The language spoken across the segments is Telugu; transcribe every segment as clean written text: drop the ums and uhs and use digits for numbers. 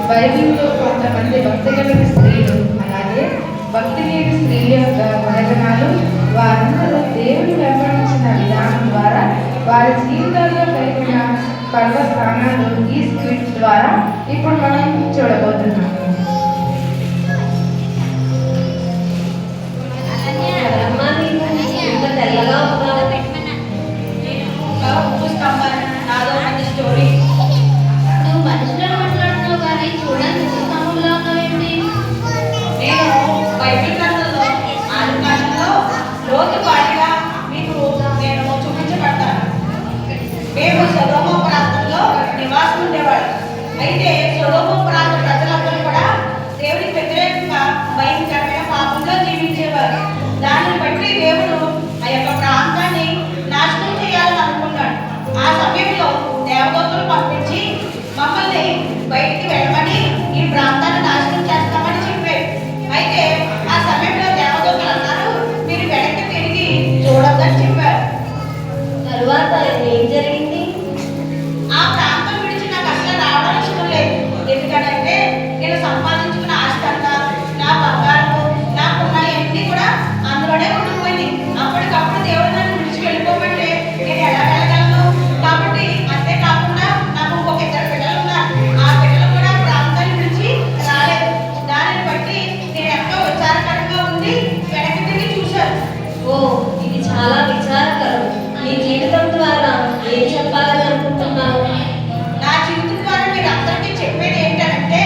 బైబిల్లో కొంతమంది భక్తి కలిగిన స్త్రీలు, అలాగే భక్తి లేని స్త్రీల యొక్క గుణగణాలు, వారందరూ దేవుని వెంబడించిన విధానం ద్వారా వారి జీవితాల్లో కలిగిన పర్వ స్థానాలు ఈ స్క్రిప్ట్ ద్వారా ఇప్పుడు మనం చూడబోతున్నాము. మేము సొదొమ ప్రాంతంలో నివాసం ఉండేవాడు. అయితే సొదొమ ప్రాంత ప్రజలందరూ కూడా దేవునికి వ్యతిరేకంగా భయంకరమైన పాపంలో జీవించేవారు. దానిని బట్టి దేవుడు ఆ యొక్క ప్రాంతాన్ని నాశనం చేయాలని అనుకున్నాడు. ఆ సమయంలో దేవదూతలు పంపించి మమ్మల్ని బయటికి వెళ్ళమని, ఈ ప్రాంతాన్ని నాశనం చేస్తామని చెప్పారు. అయితే ఆ సమయంలో దేవదూతలు అన్నారు, మీరు వెనక్కి తిరిగి చూడొద్దని చెప్పారు. తరువాత ఏం జరిగింది? ఆ ప్రాంతం విడిచి నాకు అసలు రావడం ఇష్టం లేదు. ఎందుకంటే నేను సంపాదించుకున్న ఆస్తి అంతా, నా బంగారు, నాకున్న అన్ని కూడా అందులోనే ఉండిపోయింది. అప్పటికప్పుడు దేవుడు నన్ను విడిచి వెళ్ళిపోమంటే నేను ఎలా వెళ్ళగలను? కాబట్టి అంతేకాకుండా నాకు ఇంకొక 2 పిల్లలు ఉన్నారు. ఆ పిల్లలు కూడా ప్రాంతాన్ని విడిచి రాలేదు. దానిని బట్టి నేను ఎంతో విచారకరంగా ఉంది. వెనక్కి తిరిగి చూశాను. ఓ, ఇది చాలా విచారకరం. మీ జీవితం ద్వారా ఏం చెప్పాలని అనుకుంటున్నాను? నా జీవితం ద్వారా మీరు అందరికీ చెప్పేది ఏంటంటే,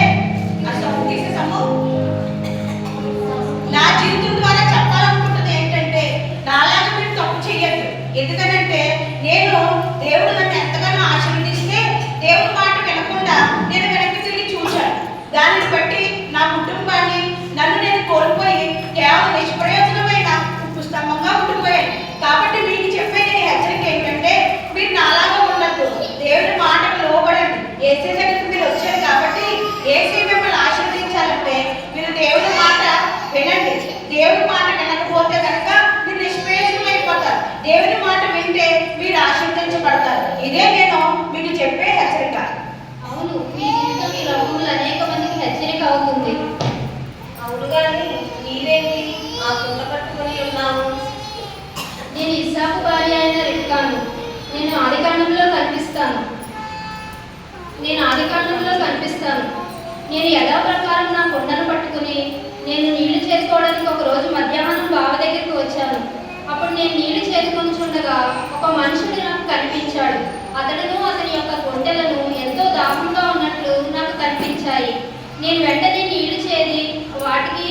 నా జీవితం ద్వారా చెప్పాలనుకుంటుంది ఏంటంటే, నాలాగా మీరు తప్పు చేయొద్దు. ఎందుకంటే నేను దేవుడు నన్ను ఎంతగానో ఆశీర్వదిస్తే దేవుడి మాట వినకుండా నేను వెనక్కి తిరిగి చూశాను. దానిని బట్టి నా కుటుంబాన్ని, నన్ను నేను కోల్పోయి కేవలం నిష్ప్రయోజనమైన ఉప్పు స్తంభంగా ఉండిపోయాను. కాబట్టి మీకు చెప్పేది హెచ్చరిక ఏంటంటే, మీరు నాలాగా ఉండద్దు. దేవుడి మాటకు లోబడండి. ఏసీ దగ్గరికి మీరు వచ్చారు కాబట్టి ఏసీ మిమ్మల్ని ఆశీర్వదించాలంటే మీరు దేవుడి మాట వినండి. దేవుడి మాట వినకపోతే కనుక మీరు నిష్ప్రయోజనం అయిపోతారు. దేవుడి మాట వింటే మీరు ఆశీర్వదించబడతారు. ఇదే నేను మీకు చెప్పే హెచ్చరిక. అవును, మీ జీవితం ఈ లోకంలో అనేక మందికి హెచ్చరిక అవుతుంది. అవును, కానీ నీవేంటి ఆ కుండ పట్టుకుని ఉన్నావు? నేను ఇస్సాకు భార్య అయిన రిబ్కాను. నేను ఆదికాండంలో కనిపిస్తాను. నేను యథాప్రకారం నా కుండను పట్టుకుని నేను నీళ్లు చేరుకోవడానికి ఒక రోజు మధ్యాహ్నం బావి దగ్గరికి వచ్చాను. అప్పుడు నేను నీళ్లు చేరుకొని చూడగా ఒక మనుషుడు నాకు కనిపించాడు. అతడును అతని యొక్క గుండెలను ఎంతో దాహంగా ఉన్నట్లు నాకు కనిపించాయి. నేను వెంటనే నీళ్లు చేరి వాటికి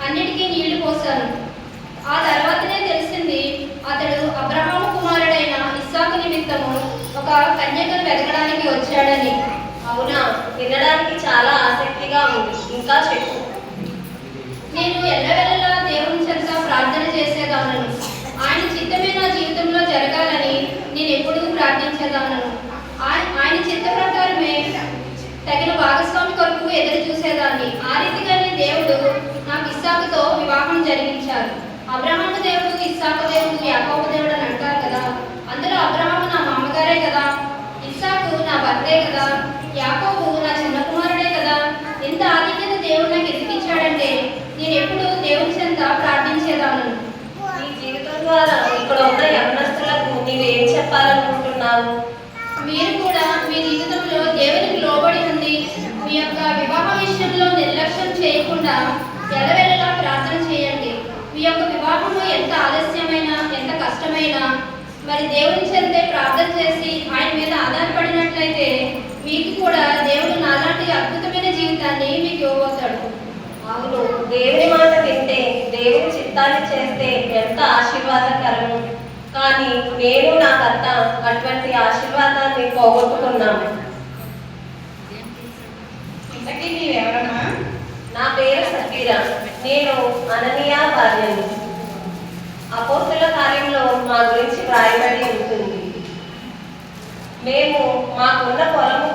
అన్నిటికీ నీళ్లు పోశాను. ఆ తర్వాతనే తెలిసింది, అతడు అబ్రహాము కుమారుడైన ఇస్సాకు నిమిత్తము ఒక కన్యకను వెతకడానికి వచ్చాడని. అవునా, వినడానికి చాలా ఆసక్తిగా ఉంది. ఇంకా చెప్పు. నేను ఎల్లవెల్లలా దేవుని చెంత ప్రార్థన చేసేదానను. ఆయన చిత్తమే నా జీవితంలో జరగాలని నేను ఎప్పుడూ ప్రార్థించేదానను. ఆయన చిత్త ప్రకారమే తగిన భాగస్వామి కొరకు ఎదురు చూసేదాన్ని. ఆ రీతిగానే దేవుడు నాకు ఇస్సాకుతో వివాహం జరిగించారు. అబ్రహాము దేవుడు, ఇస్సాకు దేవుడు, యాకోబు దేవుడు అని అంటారు కదా. అందులో అబ్రహాము నా మామగారే కదా, ఇస్సాకు నా భర్తే కదా, యాకోబు నా చిన్న కుమారుడే కదా. ఎంత ఆధిక్యత దేవుడు నాకు ఎదిగించాడంటే నేను ఎప్పుడు దేవుని చెంత ప్రార్థించేదాను. నీ జీవితం ద్వారా ఇక్కడ ఉన్న యవనస్తులకు నీవేం చెప్పాలనుకుంటున్నావు? మీరు కూడా మీ జీవితంలో దేవునికి లోబడి ఉండి మీ యొక్క వివాహ విషయంలో నిర్లక్ష్యం చేయకుండా ఎల్లవెల్లలా ప్రార్థన చేయండి. మీ యొక్క వివాహము ఎంత ఆలస్యమైనా, ఎంత కష్టమైనా మరి దేవుని చెంతే ప్రార్థన చేసి ఆయన మీద ఆధారపడినట్లయితే మీకు కూడా దేవుడు నాలాంటి అద్భుతమైన జీవితాన్ని మీకు ఇవ్వబోతాడు. అవును, దేవుని మాట వింటే, దేవుని చిత్తాన్ని చేస్తే ఎంత ఆశీర్వాదకరము. కానీ నేను నా భర్త అటువంటి ఆశీర్వాదాన్ని పోగొట్టుకున్నాను. ఇంతకీ నీవెవరమ్మా? నా పేరు సఫీరా. నేను అననీయా భార్యను. అపోస్తుల కార్యంలో మా గురించి వ్రాయబడి ఉంటుంది. మేము మాకున్న పొలము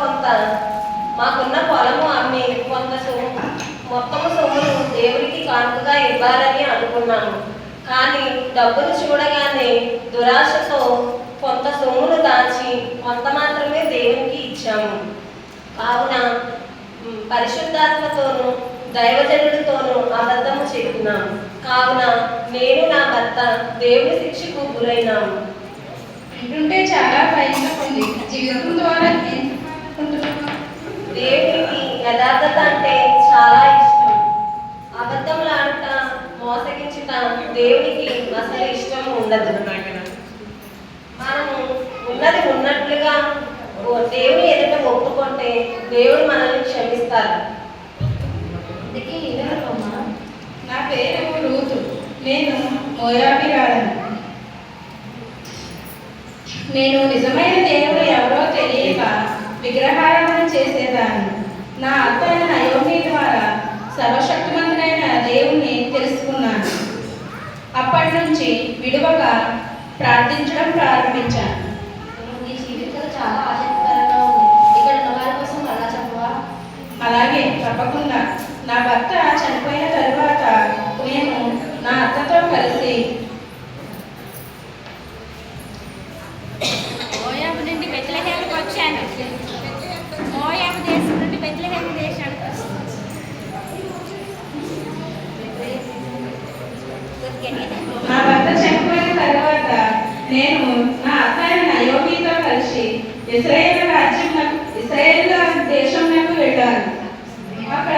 అమ్మి కొంత మొత్తము సొమ్మును దేవుడికి కానుకగా ఇవ్వాలని అనుకున్నాము. కానీ డబ్బును చూడగానే దురాశతో కొంత సొమ్మును దాచి కొంత మాత్రమే దేవునికి ఇచ్చాము. కావున పరిశుద్ధాత్మతోనూ దైవజనుడితోనూ అబద్ధము చెప్పినాము. కావున నేను నా భర్త దేవుని శిక్షకు గురైనాము. వింటుంటే చాలా భయంగా ఉంది. జీవితం ద్వారా దేవునికి యథార్థత అంటే చాలా ఇష్టం. అబద్ధములాడుట, మోసగించుట దేవునికి అసలు ఇష్టం ఉండదు. మనము ఉన్నది ఉన్నట్లుగా దేవుని ఎదుట ఒప్పుకుంటే దేవుడు మనల్ని క్షమిస్తారు. నా పేరు రూతు. నేను మోయాబీరాలను. నేను నిజమైన దేవుడు ఎవరో తెలియక విగ్రహారాధన చేసేదాన్ని. నా అత్త నయోమి ద్వారా సర్వశక్తిమంతుడైన దేవుణ్ణి తెలుసుకున్నాను. అప్పటి నుంచి విడువక ప్రార్థించడం ప్రారంభించాను. నీ జీవితం చాలా ఆసక్తికరంగా ఉంది. ఇక్కడ ఉన్న వారి కోసం అలా చెప్పవా? అలాగే, తప్పకుండా. నా భర్త చనిపోయిన తరువాత నేను నా అత్తతో కలిసి మోయాబు నుండి బెత్లెహేముకు వచ్చాను. మోయాబు దేశం నుండి బెత్లెహేము దేశానికి నా భర్త చనిపోయిన తరువాత నేను నా అత్తయ్య నయోమితో కలిసి ఇశ్రాయేలు దేశంలోకి వెళ్ళాను. అక్కడ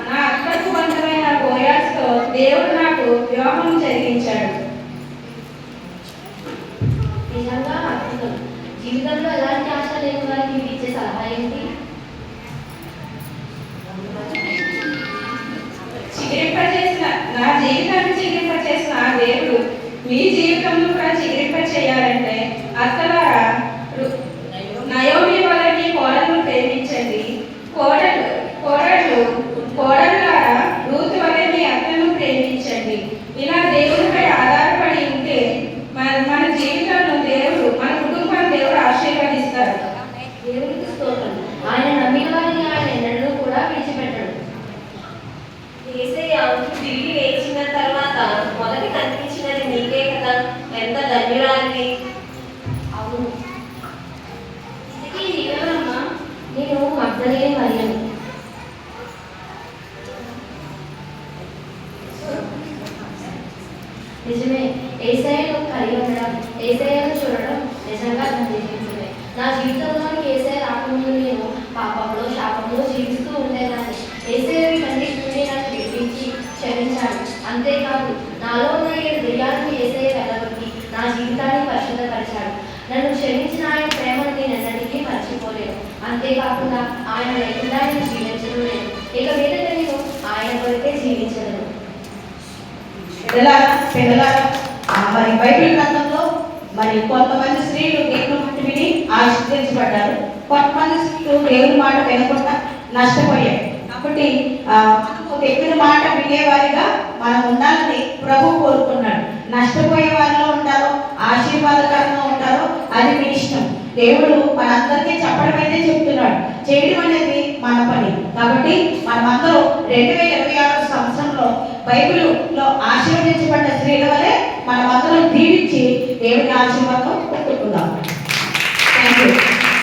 నా అక్కకు బంధువైన బోయాస్తో దేవుడు నాకు వివాహం జరిగించాడు. నిజంగా అద్భుతం. జీవితంలో ఎలాంటి ఆశ లేని వారికి మీరు ఇచ్చే సలహా ఏంటి? నా జీవితాన్ని చిగిరింపచేసిన ఆ దేవుడు మీ జీవితంలో కూడా చిగిరింపచేయాలంటే అత్తలారా నయోమి వలె మీ కోడలను ప్రేమించండి. కోడళ్ళారా రూతు వలె మీ అత్తను ప్రేమించండి. ఇలా దేవుడిపై ఆధారపడి ఉంటే మన జీవితంలో మన కుటుంబాన్ని దేవుడు ఆశీర్వదిస్తారు. దేవునికి స్తోత్రం. ఆయన నమ్మిన వారిని ఆయన ఎన్నడూ కూడా విడిచిపెట్టడు. యేసయ్య తిరిగి లేచిన తర్వాత మొదట కనిపించినది నీకే కదా. ఎంత ధన్యురాలివి. అవును. ఇంతకీ నీవెవరమ్మా? నేను మగ్దలేని మరియను. నిజమే. యేసయ్యను కలిగి ఉండడం, యేసయ్యను చూడడం నిజంగా ధన్యమే. నా జీవితంలోని యేసయ్య రాకముందు నేను పాపంలో, శాపంలో జీవిస్తూ ఉండేదాన్ని. యేసయ్య వీటన్నిటి నుండి నన్ను విడిపించి క్షమించాడు. అంతేకాదు నాలో ఉన్న 7 దెయ్యాలను యేసయ్య వెళ్ళగొట్టి నా జీవితాన్ని పరిశుద్ధపరిచాడు. నన్ను క్షమించిన ఆయన ప్రేమను నేను ఎన్నటికీ మర్చిపోలేను. అంతేకాకుండా ఆయన లేకుండా నేను జీవించడం లేదు. ఇక మీదట నేను ఆయన కొరకే జీవించలేను. మరి బైబిల్ గ్రంథంలో మరి కొంతమంది స్త్రీలు దేవుని మాట విని ఆశీర్వదించబడ్డారు. కొంతమంది స్త్రీలు దేవుని మాట వినకుండా నష్టపోయారు. కాబట్టి దేవుని మాట వినేవారిగా మనం ఉండాలని ప్రభు కోరుకున్నాడు. నష్టపోయే వారిలో ఉంటారో ఆశీర్వాదకరంగా ఉంటారో అది మీ ఇష్టం. దేవుడు మనందరికీ చెప్పడం అయితే చెప్తున్నాడు. చేయడం అనేది మన పని. కాబట్టి మనమందరం 2026 సంవత్సరంలో బైబిల్లో ఆశీర్వదించబడ్డ స్త్రీల వలె మనమందరం దీవించి దేవుని ఆశీర్వాదం